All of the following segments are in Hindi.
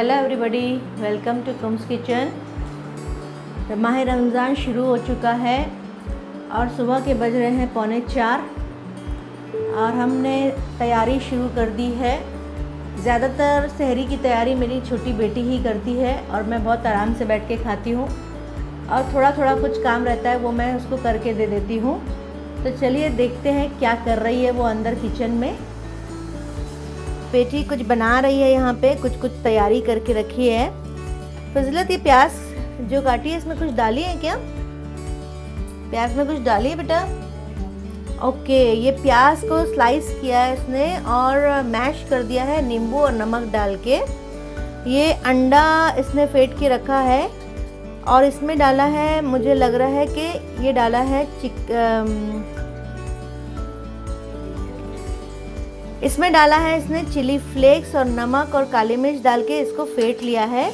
हेलो एवरीबॉडी, वेलकम टू कुम्स किचन। माह रमज़ान शुरू हो चुका है और सुबह के बज रहे हैं 3:45 और हमने तैयारी शुरू कर दी है। ज़्यादातर सहरी की तैयारी मेरी छोटी बेटी ही करती है और मैं बहुत आराम से बैठ के खाती हूँ और थोड़ा थोड़ा कुछ काम रहता है वो मैं उसको करके दे देती हूँ। तो चलिए देखते हैं क्या कर रही है वो अंदर किचन में। बेटी कुछ बना रही है, यहाँ पे कुछ तैयारी करके रखी है। फजलत, ये प्याज जो काटी है इसमें कुछ डाली है क्या? प्याज में कुछ डाली है बेटा? ओके, ये प्याज को स्लाइस किया है इसने और मैश कर दिया है नींबू और नमक डाल के। ये अंडा इसने फेंट के रखा है और इसमें डाला है, मुझे लग रहा है कि ये डाला है इसमें डाला है इसने चिली फ्लेक्स और नमक और काली मिर्च डाल के इसको फेंट लिया है।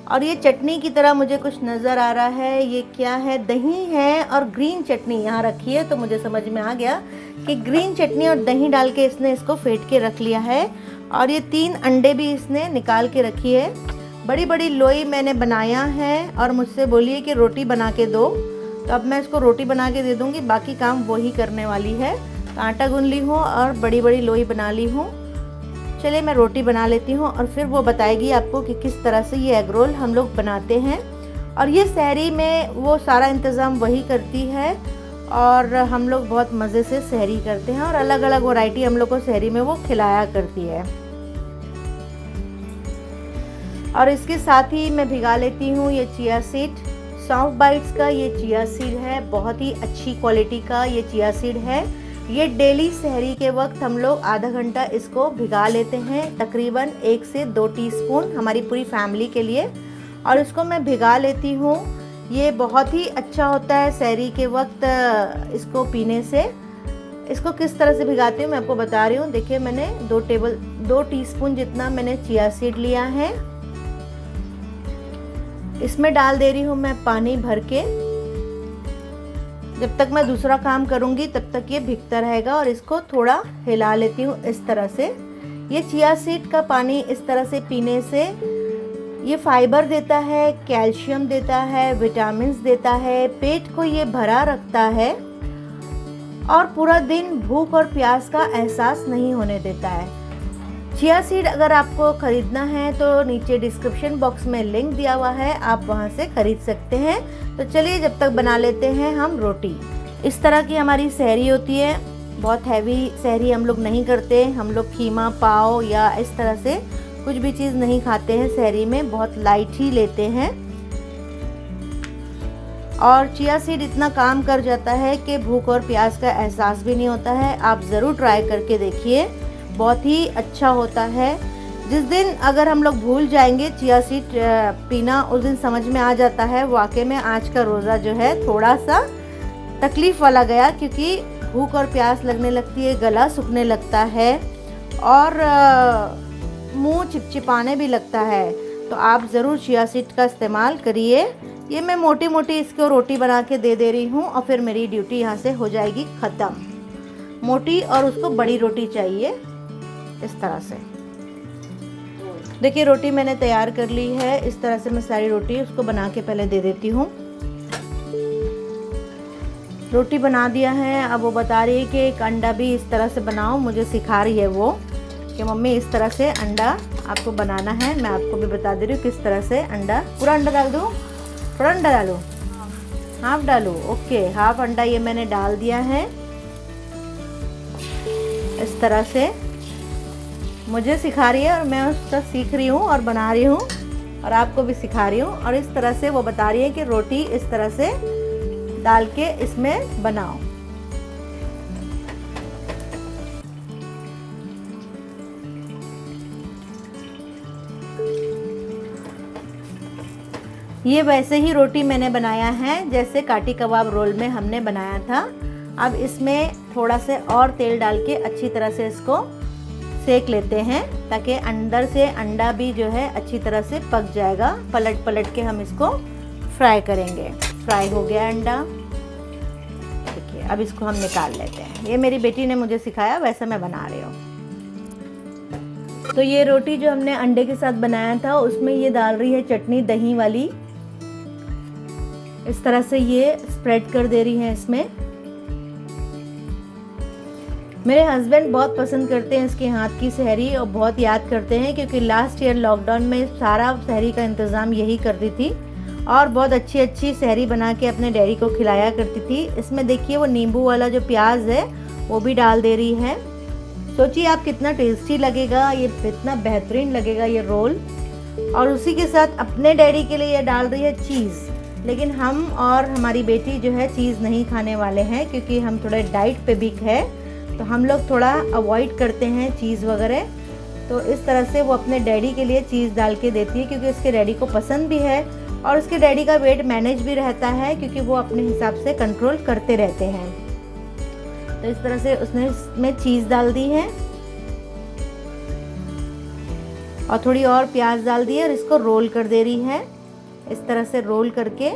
और ये चटनी की तरह मुझे कुछ नज़र आ रहा है। ये क्या है? दही है और ग्रीन चटनी यहाँ रखी है, तो मुझे समझ में आ गया कि ग्रीन चटनी और दही डाल के इसने इसको फेंट के रख लिया है। और ये 3 अंडे भी इसने निकाल के रखी है। बड़ी बड़ी लोई मैंने बनाया है और मुझसे बोली है कि रोटी बना के दो, तो अब मैं इसको रोटी बना के दे दूँगी, बाकी काम वही करने वाली है। आटा गूंद ली हूँ और बड़ी बड़ी लोई बना ली हूँ। चलिए मैं रोटी बना लेती हूँ और फिर वो बताएगी आपको कि किस तरह से ये एग रोल हम लोग बनाते हैं। और ये सहरी में वो सारा इंतज़ाम वही करती है और हम लोग बहुत मज़े से सहरी करते हैं और अलग अलग वैरायटी हम लोग को सहरी में वो खिलाया करती है। और इसके साथ ही मैं भिगा लेती हूँ ये चिया सीड। सॉफ्ट बाइट्स का ये चिया सीड है, बहुत ही अच्छी क्वालिटी का ये चिया सीड है। ये डेली सहरी के वक्त हम लोग आधा घंटा इसको भिगा लेते हैं, तकरीबन 1 से 2 टीस्पून हमारी पूरी फैमिली के लिए, और इसको मैं भिगा लेती हूँ। ये बहुत ही अच्छा होता है सहरी के वक्त इसको पीने से। इसको किस तरह से भिगाती हूँ मैं आपको बता रही हूँ। देखिए, मैंने 2 टीस्पून जितना मैंने चिया सीड लिया है। इसमें डाल दे रही हूँ मैं पानी भर के। जब तक मैं दूसरा काम करूंगी तब तक ये भिगता रहेगा और इसको थोड़ा हिला लेती हूँ इस तरह से। ये चिया सीड का पानी इस तरह से पीने से ये फाइबर देता है, कैल्शियम देता है, विटामिन्स देता है, पेट को ये भरा रखता है और पूरा दिन भूख और प्यास का एहसास नहीं होने देता है। चिया सीड अगर आपको ख़रीदना है तो नीचे डिस्क्रिप्शन बॉक्स में लिंक दिया हुआ है, आप वहां से ख़रीद सकते हैं। तो चलिए जब तक बना लेते हैं हम रोटी। इस तरह की हमारी सहरी होती है। बहुत हैवी सहरी हम लोग नहीं करते। हम लोग खीमा, पाव या इस तरह से कुछ भी चीज़ नहीं खाते हैं सहरी में, बहुत लाइट ही लेते हैं। और चिया सीड इतना काम कर जाता है कि भूख और प्यास का एहसास भी नहीं होता है। आप ज़रूर ट्राई करके देखिए, बहुत ही अच्छा होता है। जिस दिन अगर हम लोग भूल जाएंगे चिया सीड पीना, उस दिन समझ में आ जाता है वाकई में आज का रोज़ा जो है थोड़ा सा तकलीफ़ वाला गया, क्योंकि भूख और प्यास लगने लगती है, गला सूखने लगता है और मुंह चिपचिपाने भी लगता है। तो आप ज़रूर चिया सीड का इस्तेमाल करिए। ये मैं मोटी मोटी इसको रोटी बना के दे रही हूँ और फिर मेरी ड्यूटी यहाँ से हो जाएगी ख़त्म। मोटी और उसको बड़ी रोटी चाहिए इस तरह से। देखिए, रोटी मैंने तैयार कर ली है। इस तरह से मैं सारी रोटी उसको बना के पहले दे देती हूँ। रोटी बना दिया है। अब वो बता रही है कि एक अंडा भी इस तरह से बनाओ, मुझे सिखा रही है वो कि मम्मी इस तरह से अंडा आपको बनाना है। मैं आपको भी बता दे रही हूँ किस तरह से अंडा। पूरा अंडा डाल दूँ? थोड़ा अंडा डालूँ? हाफ डालूँ? ओके, हाफ अंडा ये मैंने डाल दिया है। इस तरह से मुझे सिखा रही है और मैं उसका सीख रही हूँ और बना रही हूँ और आपको भी सिखा रही हूँ। और इस तरह से वो बता रही है कि रोटी इस तरह से डाल के इसमें बनाओ। ये वैसे ही रोटी मैंने बनाया है जैसे काटी कबाब रोल में हमने बनाया था। अब इसमें थोड़ा से और तेल डाल के अच्छी तरह से इसको सेक लेते हैं ताकि अंदर से अंडा भी जो है अच्छी तरह से पक जाएगा। पलट पलट के हम इसको फ्राई करेंगे। फ्राई हो गया अंडा। देखिए, अब इसको हम निकाल लेते हैं। ये मेरी बेटी ने मुझे सिखाया, वैसे मैं बना रही हूँ। तो ये रोटी जो हमने अंडे के साथ बनाया था उसमें ये डाल रही है चटनी दही वाली। इस तरह से ये स्प्रेड कर दे रही है इसमें। मेरे हस्बैंड बहुत पसंद करते हैं इसके हाथ की सहरी और बहुत याद करते हैं, क्योंकि लास्ट ईयर लॉकडाउन में सारा सहरी का इंतज़ाम यही करती थी और बहुत अच्छी अच्छी सहरी बना के अपने डैडी को खिलाया करती थी। इसमें देखिए वो नींबू वाला जो प्याज है वो भी डाल दे रही है। सोचिए आप कितना टेस्टी लगेगा, ये कितना बेहतरीन लगेगा ये रोल। और उसी के साथ अपने डैडी के लिए ये डाल रही है चीज़, लेकिन हम और हमारी बेटी जो है चीज़ नहीं खाने वाले हैं, क्योंकि हम थोड़े डाइट पे वीक है, तो हम लोग थोड़ा अवॉइड करते हैं चीज़ वगैरह। तो इस तरह से वो अपने डैडी के लिए चीज़ डाल के देती है, क्योंकि उसके डैडी को पसंद भी है और उसके डैडी का वेट मैनेज भी रहता है, क्योंकि वो अपने हिसाब से कंट्रोल करते रहते हैं। तो इस तरह से उसने इसमें चीज़ डाल दी है और थोड़ी और प्याज डाल दी है और इसको रोल कर दे रही है। इस तरह से रोल करके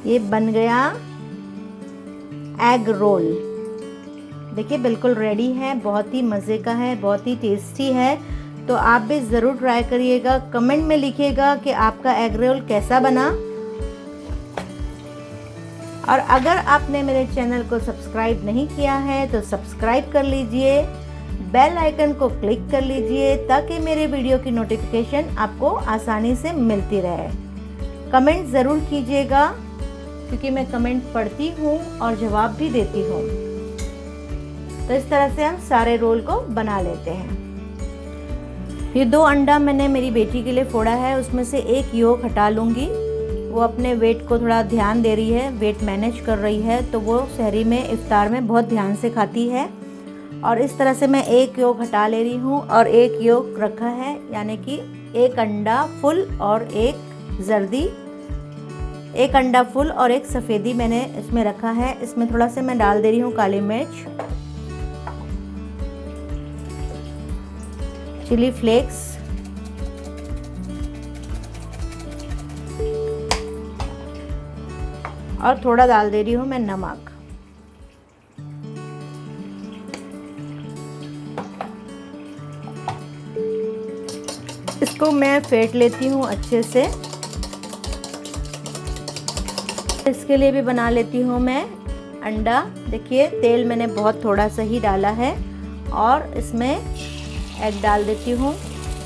ये बन गया एग रोल। देखिए बिल्कुल रेडी है, बहुत ही मज़े का है, बहुत ही टेस्टी है। तो आप भी ज़रूर ट्राई करिएगा। कमेंट में लिखिएगा कि आपका एग रोल कैसा बना। और अगर आपने मेरे चैनल को सब्सक्राइब नहीं किया है तो सब्सक्राइब कर लीजिए, बेल आइकन को क्लिक कर लीजिए, ताकि मेरे वीडियो की नोटिफिकेशन आपको आसानी से मिलती रहे। कमेंट ज़रूर कीजिएगा, क्योंकि मैं कमेंट पढ़ती हूँ और जवाब भी देती हूँ। तो इस तरह से हम सारे रोल को बना लेते हैं। ये 2 अंडा मैंने मेरी बेटी के लिए फोड़ा है, उसमें से एक योक हटा लूँगी। वो अपने वेट को थोड़ा ध्यान दे रही है, वेट मैनेज कर रही है, तो वो सहरी में इफ्तार में बहुत ध्यान से खाती है। और इस तरह से मैं एक योक हटा ले रही हूँ और एक योक रखा है, यानी कि एक अंडा फुल और एक जर्दी, एक अंडा फुल और एक सफ़ेदी मैंने इसमें रखा है। इसमें थोड़ा सा मैं डाल दे रही हूँ काली मिर्च, चिली फ्लेक्स, और थोड़ा डाल दे रही हूँ मैं नमक। इसको मैं फेंट लेती हूँ अच्छे से। इसके लिए भी बना लेती हूँ मैं अंडा। देखिए तेल मैंने बहुत थोड़ा सा ही डाला है और इसमें एग डाल देती हूँ।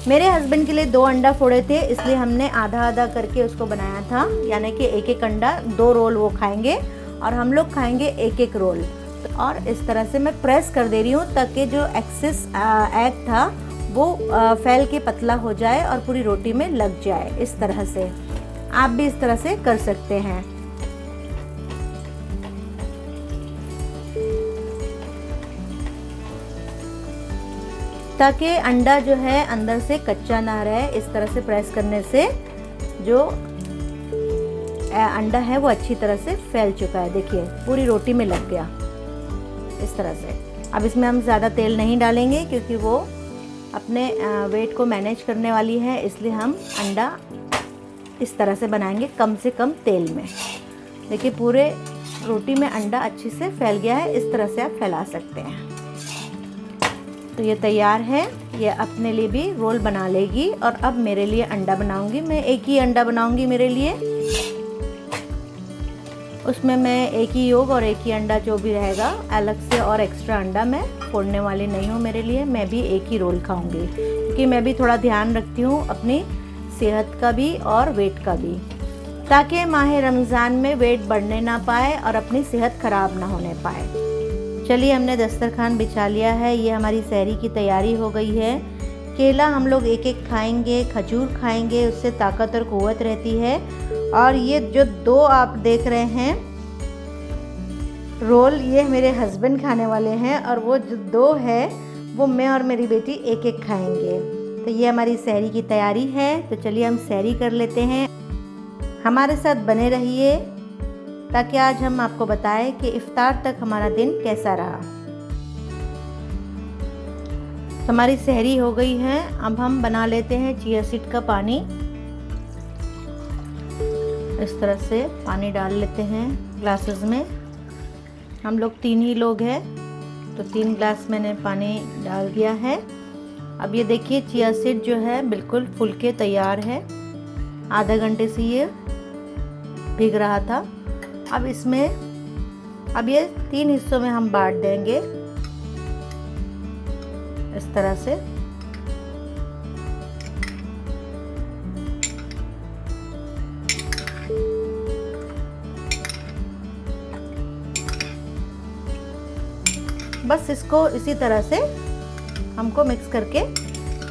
मेरे हस्बैंड के लिए 2 अंडा फोड़े थे, इसलिए हमने आधा आधा करके उसको बनाया था, यानी कि एक एक अंडा 2 रोल वो खाएंगे और हम लोग खाएंगे एक एक रोल। और इस तरह से मैं प्रेस कर दे रही हूँ ताकि जो एक्सेस एग था वो फैल के पतला हो जाए और पूरी रोटी में लग जाए। इस तरह से आप भी इस तरह से कर सकते हैं। ताकि अंडा जो है अंदर से कच्चा ना रहे। इस तरह से प्रेस करने से जो अंडा है वो अच्छी तरह से फैल चुका है। देखिए पूरी रोटी में लग गया इस तरह से। अब इसमें हम ज़्यादा तेल नहीं डालेंगे, क्योंकि वो अपने वेट को मैनेज करने वाली है, इसलिए हम अंडा इस तरह से बनाएंगे कम से कम तेल में। देखिए पूरे रोटी में अंडा अच्छे से फैल गया है। इस तरह से आप फैला सकते हैं। तो ये तैयार है, ये अपने लिए भी रोल बना लेगी। और अब मेरे लिए अंडा बनाऊंगी। मैं एक ही अंडा बनाऊंगी मेरे लिए, उसमें मैं एक ही योग और एक ही अंडा जो भी रहेगा, अलग से और एक्स्ट्रा अंडा मैं फोड़ने वाली नहीं हूँ। मेरे लिए मैं भी एक ही रोल खाऊंगी, क्योंकि मैं भी थोड़ा ध्यान रखती हूँ अपनी सेहत का भी और वेट का भी, ताकि माह रमज़ान में वेट बढ़ने ना पाए और अपनी सेहत ख़राब ना होने पाए। चलिए हमने दस्तरखान बिछा लिया है। ये हमारी सहरी की तैयारी हो गई है। केला हम लोग एक एक खाएंगे, खजूर खाएंगे, उससे ताकत और क़ुव्वत रहती है। और ये जो 2 आप देख रहे हैं रोल, ये मेरे हस्बैंड खाने वाले हैं, और वो जो 2 है वो मैं और मेरी बेटी एक एक खाएंगे। तो ये हमारी सहरी की तैयारी है। तो चलिए हम सहरी कर लेते हैं। हमारे साथ बने रहिए, ताकि आज हम आपको बताएं कि इफ्तार तक हमारा दिन कैसा रहा। तो हमारी सहरी हो गई है। अब हम बना लेते हैं चिया सीड का पानी। इस तरह से पानी डाल लेते हैं ग्लासेस में। हम लोग 3 ही लोग हैं, तो 3 ग्लास मैंने पानी डाल दिया है। अब ये देखिए चिया सीड जो है बिल्कुल फूल के तैयार है। आधा घंटे से ये भीग रहा था। अब इसमें अब ये 3 हिस्सों में हम बांट देंगे इस तरह से। बस इसको इसी तरह से हमको मिक्स करके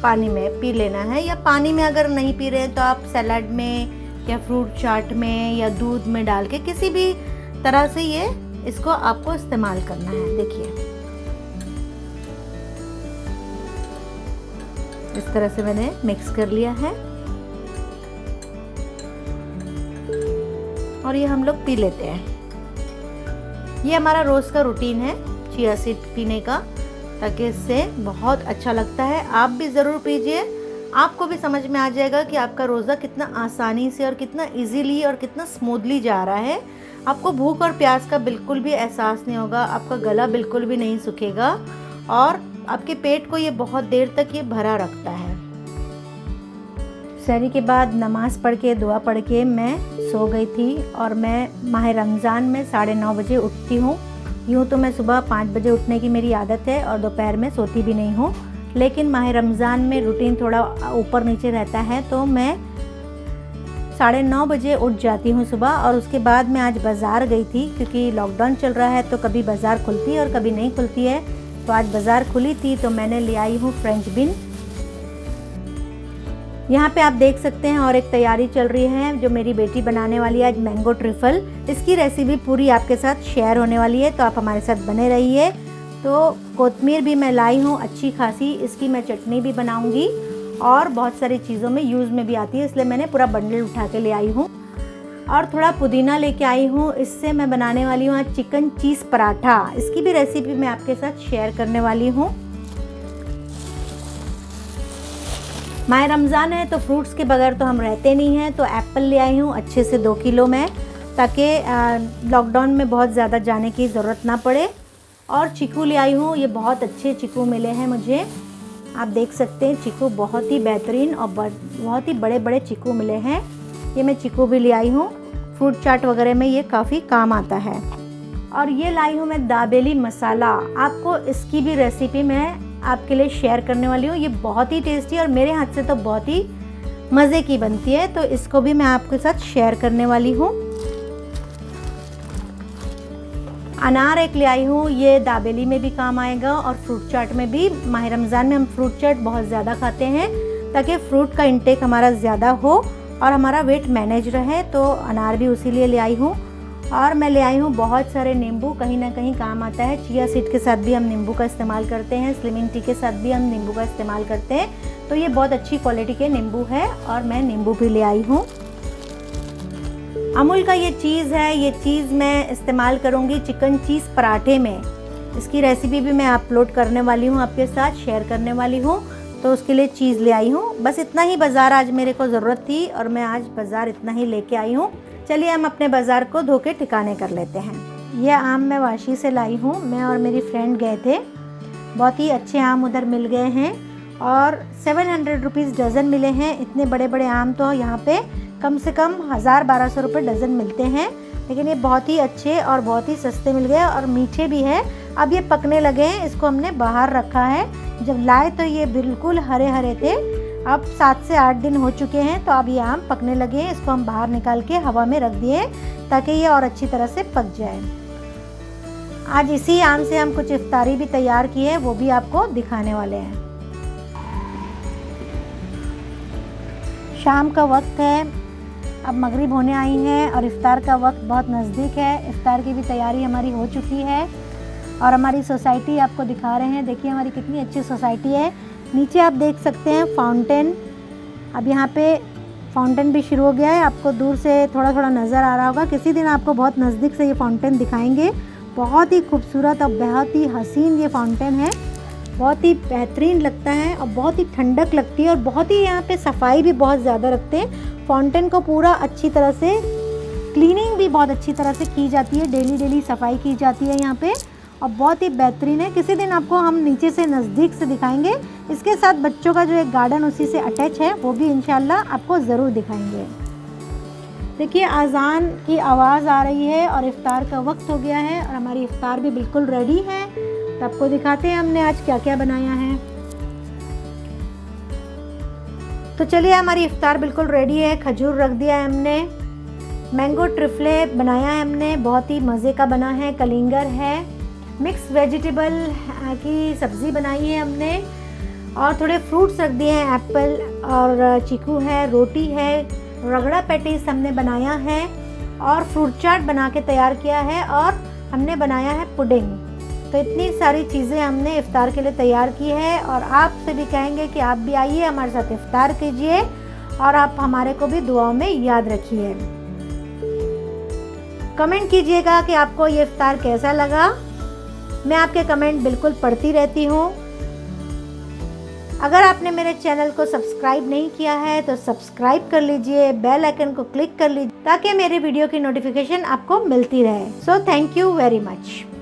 पानी में पी लेना है, या पानी में अगर नहीं पी रहे हैं तो आप सलाद में या फ्रूट चाट में या दूध में डाल के किसी भी तरह से ये इसको आपको इस्तेमाल करना है। देखिए इस तरह से मैंने मिक्स कर लिया है और ये हम लोग पी लेते हैं। ये हमारा रोज का रूटीन है चिया सीड पीने का, ताकि इससे बहुत अच्छा लगता है। आप भी ज़रूर पीजिए, आपको भी समझ में आ जाएगा कि आपका रोज़ा कितना आसानी से और कितना इजीली और कितना स्मूथली जा रहा है। आपको भूख और प्यास का बिल्कुल भी एहसास नहीं होगा, आपका गला बिल्कुल भी नहीं सूखेगा और आपके पेट को ये बहुत देर तक ये भरा रखता है। सहरी के बाद नमाज़ पढ़ के दुआ पढ़ के मैं सो गई थी और मैं माह रमज़ान में 9:30 बजे उठती हूँ। यूँ तो मैं सुबह 5 बजे उठने की मेरी आदत है और दोपहर में सोती भी नहीं हूँ, लेकिन माह रमज़ान में रूटीन थोड़ा ऊपर नीचे रहता है, तो मैं 9:30 बजे उठ जाती हूँ सुबह। और उसके बाद मैं आज बाज़ार गई थी, क्योंकि लॉकडाउन चल रहा है तो कभी बाज़ार खुलती है और कभी नहीं खुलती है। तो आज बाज़ार खुली थी तो मैंने ले आई हूँ फ्रेंच बीन। यहाँ पे आप देख सकते हैं और एक तैयारी चल रही है जो मेरी बेटी बनाने वाली है आज, मैंगो ट्रिफल। इसकी रेसिपी पूरी आपके साथ शेयर होने वाली है, तो आप हमारे साथ बने रहिए। तो कोतमीर भी मैं लाई हूँ अच्छी खासी, इसकी मैं चटनी भी बनाऊँगी और बहुत सारी चीज़ों में यूज़ में भी आती है, इसलिए मैंने पूरा बंडल उठा के ले आई हूँ। और थोड़ा पुदीना लेके आई हूँ, इससे मैं बनाने वाली हूँ आज चिकन चीज़ पराठा। इसकी भी रेसिपी मैं आपके साथ शेयर करने वाली हूँ। माह रमज़ान है तो फ्रूट्स के बगैर तो हम रहते नहीं हैं, तो एप्पल ले आई हूँ अच्छे से 2 किलो में, ताकि लॉकडाउन में बहुत ज़्यादा जाने की ज़रूरत ना पड़े। और चीकू ले आई हूँ, ये बहुत अच्छे चीकू मिले हैं मुझे, आप देख सकते हैं चीकू बहुत ही बेहतरीन और बहुत ही बड़े बड़े चीकू मिले हैं। ये मैं चीकू भी ले आई हूँ, फ्रूट चाट वगैरह में ये काफ़ी काम आता है। और ये लाई हूँ मैं दाबेली मसाला, आपको इसकी भी रेसिपी मैं आपके लिए शेयर करने वाली हूँ। ये बहुत ही टेस्टी और मेरे हाथ से तो बहुत ही मज़े की बनती है, तो इसको भी मैं आपके साथ शेयर करने वाली हूँ। अनार एक ले आई हूँ, ये दाबेली में भी काम आएगा और फ्रूट चाट में भी। माह रमज़ान में हम फ्रूट चाट बहुत ज़्यादा खाते हैं, ताकि फ्रूट का इंटेक हमारा ज़्यादा हो और हमारा वेट मैनेज रहे, तो अनार भी उसी लिए ले आई हूँ। और मैं ले आई हूँ बहुत सारे नींबू, कहीं ना कहीं काम आता है। चिया सीड के साथ भी हम नींबू का इस्तेमाल करते हैं, स्लिमिंग टी के साथ भी हम नींबू का इस्तेमाल करते हैं, तो ये बहुत अच्छी क्वालिटी के नींबू है और मैं नींबू भी ले आई हूँ। अमूल का ये चीज़ है, ये चीज़ मैं इस्तेमाल करूँगी चिकन चीज़ पराठे में। इसकी रेसिपी भी मैं अपलोड करने वाली हूँ, आपके साथ शेयर करने वाली हूँ, तो उसके लिए चीज़ ले आई हूँ। बस इतना ही बाज़ार आज मेरे को ज़रूरत थी और मैं आज बाज़ार इतना ही लेके आई हूँ। चलिए हम अपने बाज़ार को धो के ठिकाने कर लेते हैं। यह आम मैं वाशी से लाई हूँ, मैं और मेरी फ्रेंड गए थे, बहुत ही अच्छे आम उधर मिल गए हैं और 700 रुपीज़ डज़न मिले हैं। इतने बड़े बड़े आम तो यहाँ पे कम से कम 1000-1200 रुपये डज़न मिलते हैं, लेकिन ये बहुत ही अच्छे और बहुत ही सस्ते मिल गए और मीठे भी हैं। अब ये पकने लगे हैं, इसको हमने बाहर रखा है। जब लाए तो ये बिल्कुल हरे हरे थे, अब 7 से 8 दिन हो चुके हैं, तो अब ये आम पकने लगे हैं। इसको हम बाहर निकाल के हवा में रख दिए ताकि ये और अच्छी तरह से पक जाए। आज इसी आम से हम कुछ इफ्तारी भी तैयार की है, वो भी आपको दिखाने वाले हैं। शाम का वक्त है, अब मगरिब होने आई है और इफ्तार का वक्त बहुत नज़दीक है। इफ्तार की भी तैयारी हमारी हो चुकी है और हमारी सोसाइटी आपको दिखा रहे हैं। देखिए हमारी कितनी अच्छी सोसाइटी है। नीचे आप देख सकते हैं फाउंटेन, अब यहाँ पे फाउंटेन भी शुरू हो गया है, आपको दूर से थोड़ा थोड़ा नज़र आ रहा होगा। किसी दिन आपको बहुत नज़दीक से ये फाउंटेन दिखाएंगे। बहुत ही खूबसूरत और बहुत ही हसीन ये फाउंटेन है, बहुत ही बेहतरीन लगता है और बहुत ही ठंडक लगती है और बहुत ही यहाँ पे सफाई भी बहुत ज़्यादा रखते हैं। फाउंटेन को पूरा अच्छी तरह से क्लीनिंग भी बहुत अच्छी तरह से की जाती है, डेली सफाई की जाती है यहाँ पे। और बहुत ही बेहतरीन है। किसी दिन आपको हम नीचे से नज़दीक से दिखाएंगे। इसके साथ बच्चों का जो एक गार्डन उसी से अटैच है वो भी इंशाल्लाह आपको ज़रूर दिखाएंगे। देखिए अज़ान की आवाज़ आ रही है और इफ़्तार का वक्त हो गया है और हमारी इफ़्तार भी बिल्कुल रेडी है। तो आपको दिखाते हैं हमने आज क्या क्या बनाया है। तो चलिए हमारी इफ़्तार बिल्कुल रेडी है। खजूर रख दिया है हमने, मैंगो ट्रिफले बनाया है हमने, बहुत ही मज़े का बना है। कलिंगर है, मिक्स वेजिटेबल की सब्ज़ी बनाई है हमने और थोड़े फ्रूट्स रख दिए हैं, एप्पल और चीकू है, रोटी है, रगड़ा पैटीज हमने बनाया है और फ्रूट चाट बना के तैयार किया है और हमने बनाया है पुडिंग। तो इतनी सारी चीज़ें हमने इफ़्तार के लिए तैयार की है और आपसे भी कहेंगे कि आप भी आइए हमारे साथ इफ़्तार कीजिए और आप हमारे को भी दुआओं में याद रखिए। कमेंट कीजिएगा कि आपको ये इफ़्तार कैसा लगा। मैं आपके कमेंट बिल्कुल पढ़ती रहती हूँ। अगर आपने मेरे चैनल को सब्सक्राइब नहीं किया है तो सब्सक्राइब कर लीजिए, बेल आइकन को क्लिक कर लीजिए ताकि मेरे वीडियो की नोटिफिकेशन आपको मिलती रहे। So thank you very much.